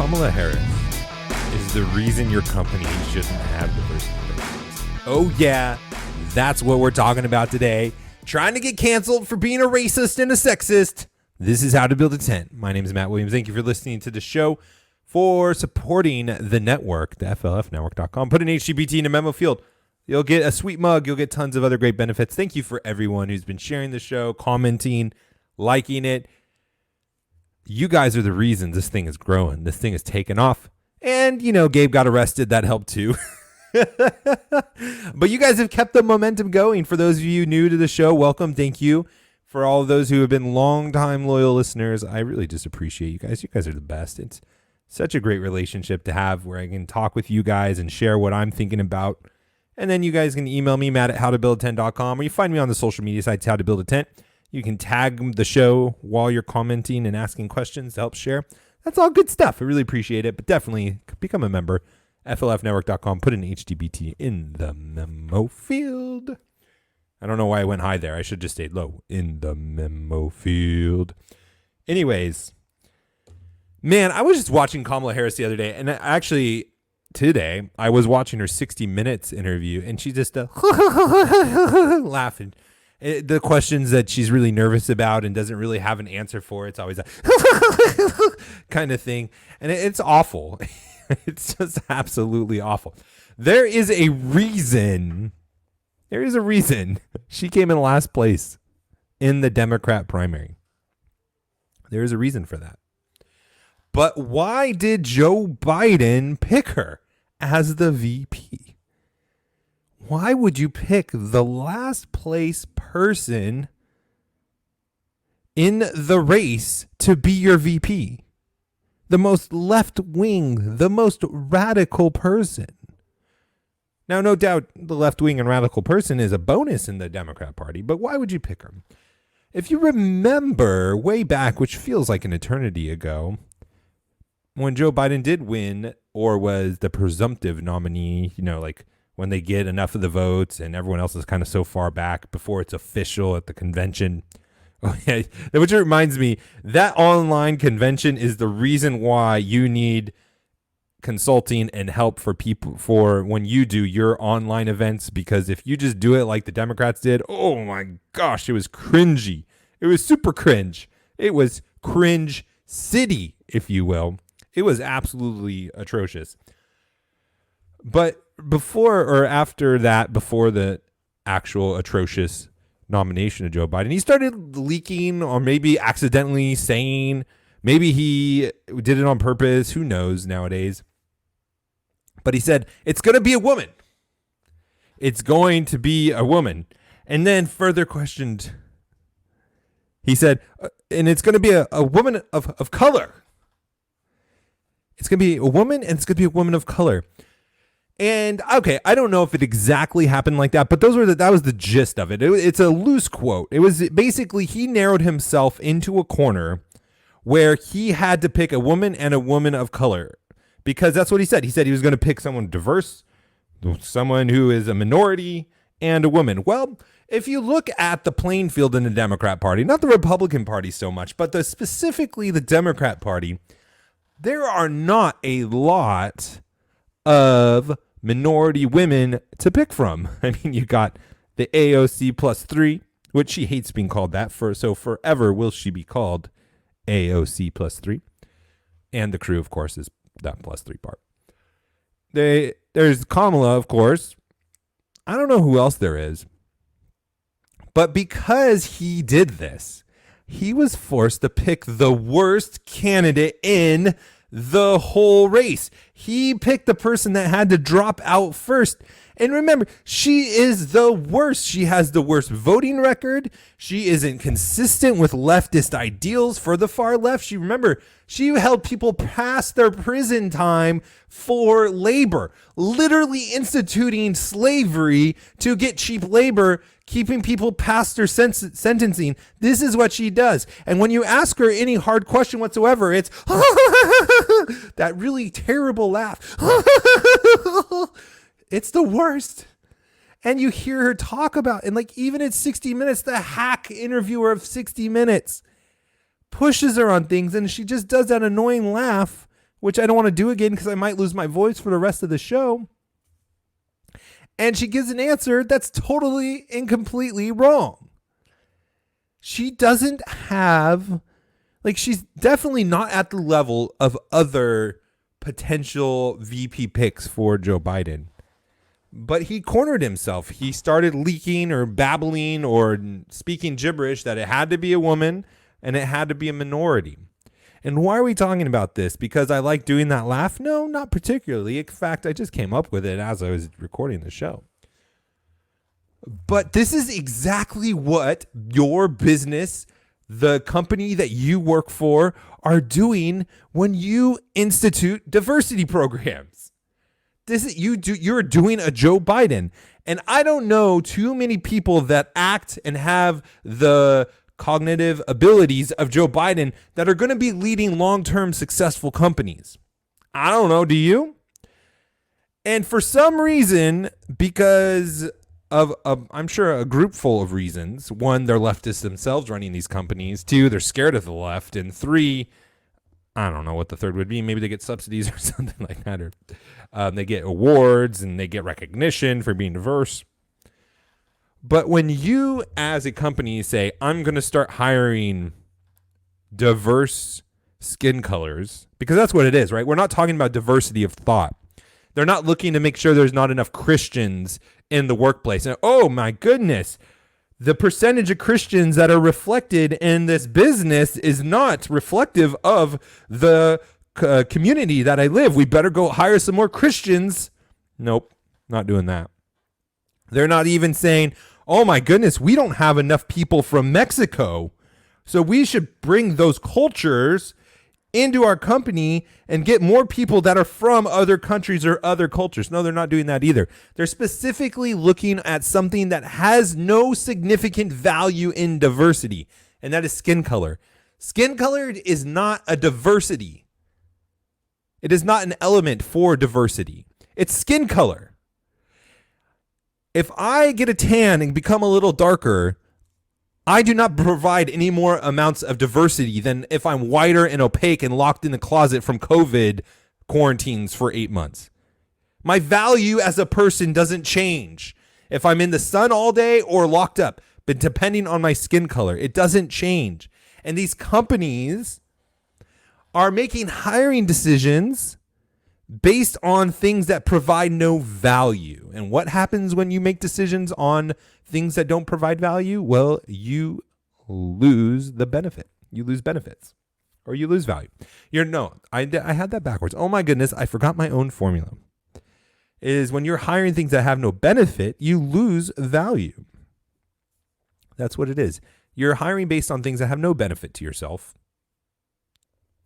Kamala Harris is the reason your company shouldn't have diversity programs. Oh yeah, that's what we're talking about today. Trying to get canceled for being a racist and a sexist. This is How to Build a Tent. My name is Matt Williams. Thank you for listening to the show, for supporting the network, the FLFnetwork.com. Put an HTBT in a memo field. You'll get a sweet mug. You'll get tons of other great benefits. Thank you for everyone who's been sharing the show, commenting, liking it. You guys are the reason this thing is growing. This thing is taking off. And, you know, Gabe got arrested. That helped too. But you guys have kept the momentum going. For those of you new to the show, welcome. Thank you. For all of those who have been long-time loyal listeners, I really just appreciate you guys. You guys are the best. It's such a great relationship to have where I can talk with you guys and share what I'm thinking about. And then you guys can email me, matt@howtobuildatent.com, or you find me on the social media sites, How to Build a Tent. You can tag the show while you're commenting and asking questions to help share. That's all good stuff. I really appreciate it, but definitely become a member. FLFnetwork.com. Put an HTBT in the memo field. I don't know why I went high there. I should just stay low. In the memo field. Anyways, man, I was just watching Kamala Harris the other day, and actually today I was watching her 60 Minutes interview, and she just laughing. The questions that she's really nervous about and doesn't really have an answer for, it's always a kind of thing. And it's awful. It's just absolutely awful. There is a reason she came in last place in the Democrat primary. There is a reason for that. But why did Joe Biden pick her as the VP? Why would you pick the last place person in the race to be your VP? The most left wing, the most radical person. Now, no doubt the left wing and radical person is a bonus in the Democrat Party, but why would you pick her? If you remember way back, which feels like an eternity ago, when Joe Biden did win or was the presumptive nominee, you know, like when they get enough of the votes and everyone else is kind of so far back before it's official at the convention. Oh, yeah. Which reminds me, that online convention is the reason why you need consulting and help for people for when you do your online events, because if you just do it like the Democrats did, oh my gosh, it was cringy. It was super cringe. It was cringe city, if you will. It was absolutely atrocious. But before or after that, before the actual atrocious nomination of Joe Biden, he started leaking or maybe accidentally saying, maybe he did it on purpose. Who knows nowadays? But he said, it's going to be a woman. It's going to be a woman. And then further questioned, he said, and it's going to be a woman of color. It's going to be a woman, and it's going to be a woman of color. And okay, I don't know if it exactly happened like that, but that was the gist of it. It's a loose quote. It was basically he narrowed himself into a corner where he had to pick a woman and a woman of color, because that's what he said. He said he was going to pick someone diverse, someone who is a minority, and a woman. Well, if you look at the playing field in the Democrat Party, not the Republican Party so much, but specifically the Democrat Party, there are not a lot of minority women to pick from. I mean, you got the AOC +3, which she hates being called that, so forever will she be called AOC +3. And the crew, of course, is that +3 part. There's Kamala, of course. I don't know who else there is. But because he did this, he was forced to pick the worst candidate in the whole race. He picked the person that had to drop out first. And remember, she is the worst. She has the worst voting record. She isn't consistent with leftist ideals for the far left. She held people past their prison time for labor, literally instituting slavery to get cheap labor, keeping people past their sentencing. This is what she does. And when you ask her any hard question whatsoever, it's that really terrible laugh. It's the worst. And you hear her talk about, and like even at 60 Minutes, the hack interviewer of 60 Minutes pushes her on things, and she just does that annoying laugh which I don't want to do again because I might lose my voice for the rest of the show. And she gives an answer that's totally and completely wrong. She doesn't have, she's definitely not at the level of other potential VP picks for Joe Biden. But he cornered himself. He started leaking or babbling or speaking gibberish that it had to be a woman and it had to be a minority. And why are we talking about this? Because I like doing that laugh? No, not particularly. In fact, I just came up with it as I was recording the show. But this is exactly what your business, the company that you work for, are doing when you institute diversity programs. You're doing a Joe Biden. And I don't know too many people that act and have the cognitive abilities of Joe Biden that are going to be leading long-term successful companies. I don't know. Do you? And for some reason, because of I'm sure a group full of reasons. One, they're leftists themselves running these companies. Two, they're scared of the left. And three, I don't know what the third would be. Maybe they get subsidies or something like that. Or they get awards and they get recognition for being diverse. But when you as a company say, I'm going to start hiring diverse skin colors, because that's what it is, right? We're not talking about diversity of thought. They're not looking to make sure there's not enough Christians in the workplace. And, oh my goodness, the percentage of Christians that are reflected in this business is not reflective of the community that I live. We better go hire some more Christians. Nope, not doing that. They're not even saying, oh my goodness, we don't have enough people from Mexico, so we should bring those cultures into our company and get more people that are from other countries or other cultures. No, they're not doing that either. They're specifically looking at something that has no significant value in diversity, and that is skin color. Skin color is not a diversity. It is not an element for diversity. It's skin color. If I get a tan and become a little darker, I do not provide any more amounts of diversity than if I'm whiter and opaque and locked in the closet from COVID quarantines for 8 months. My value as a person doesn't change if I'm in the sun all day or locked up, but depending on my skin color, it doesn't change. And these companies are making hiring decisions based on things that provide no value. And what happens when you make decisions on things that don't provide value? Well, you lose the benefit. You lose benefits or you lose value. I had that backwards. Oh my goodness, I forgot my own formula. It is when you're hiring things that have no benefit, you lose value. That's what it is. You're hiring based on things that have no benefit to yourself,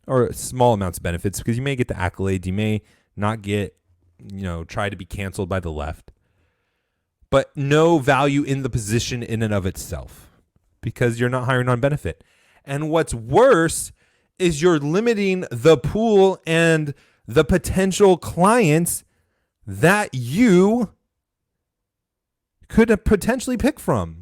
or small amounts of benefits, because you may get the accolades, you may not get, try to be canceled by the left, but no value in the position in and of itself, because you're not hiring on benefit. And what's worse is you're limiting the pool and the potential clients that you could potentially pick from.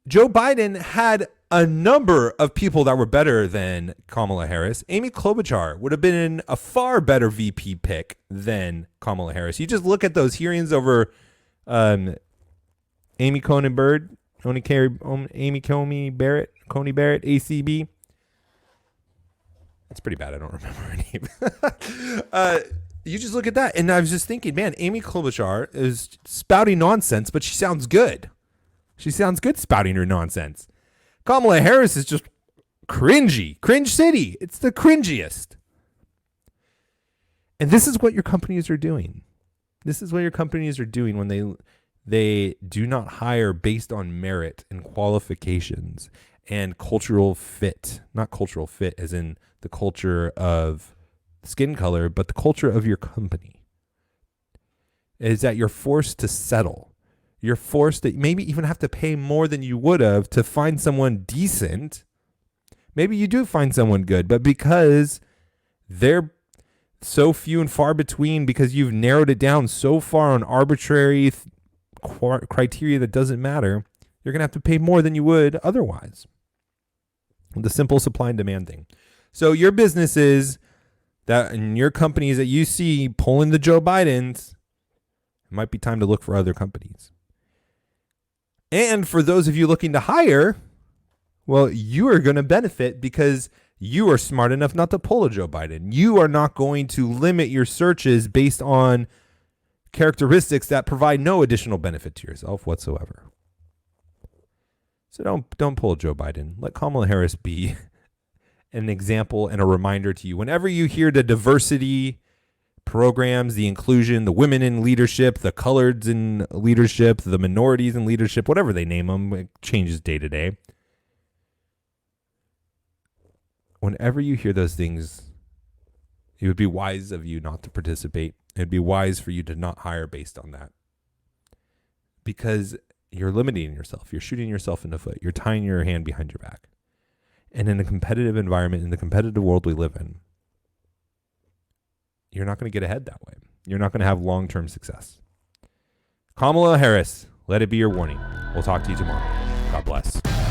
Joe Biden had a number of people that were better than Kamala Harris. Amy Klobuchar would have been a far better VP pick than Kamala Harris. You just look at those hearings over Amy Coney Barrett, ACB. That's pretty bad. I don't remember her name. You just look at that, and I was just thinking, man, Amy Klobuchar is spouting nonsense, but she sounds good. She sounds good spouting her nonsense. Kamala Harris is just cringy. Cringe city. It's the cringiest. And this is what your companies are doing. This is what your companies are doing when they do not hire based on merit and qualifications and cultural fit. Not cultural fit as in the culture of skin color, but the culture of your company. Is that you're forced to settle. You're forced to maybe even have to pay more than you would have to find someone decent. Maybe you do find someone good, but because they're so few and far between, because you've narrowed it down so far on arbitrary criteria that doesn't matter, you're going to have to pay more than you would otherwise. The simple supply and demand thing. So your businesses that in your companies that you see pulling the Joe Bidens, it might be time to look for other companies. And for those of you looking to hire, well, you are going to benefit because you are smart enough not to pull a Joe Biden. You are not going to limit your searches based on characteristics that provide no additional benefit to yourself whatsoever. So don't pull a Joe Biden. Let Kamala Harris be an example and a reminder to you. Whenever you hear the diversity programs, the inclusion, the women in leadership, the coloreds in leadership, the minorities in leadership, whatever they name them, it changes day to day. Whenever you hear those things, it would be wise of you not to participate. It would be wise for you to not hire based on that. Because you're limiting yourself. You're shooting yourself in the foot. You're tying your hand behind your back. And in a competitive environment, in the competitive world we live in, you're not going to get ahead that way. You're not going to have long-term success. Kamala Harris, let it be your warning. We'll talk to you tomorrow. God bless.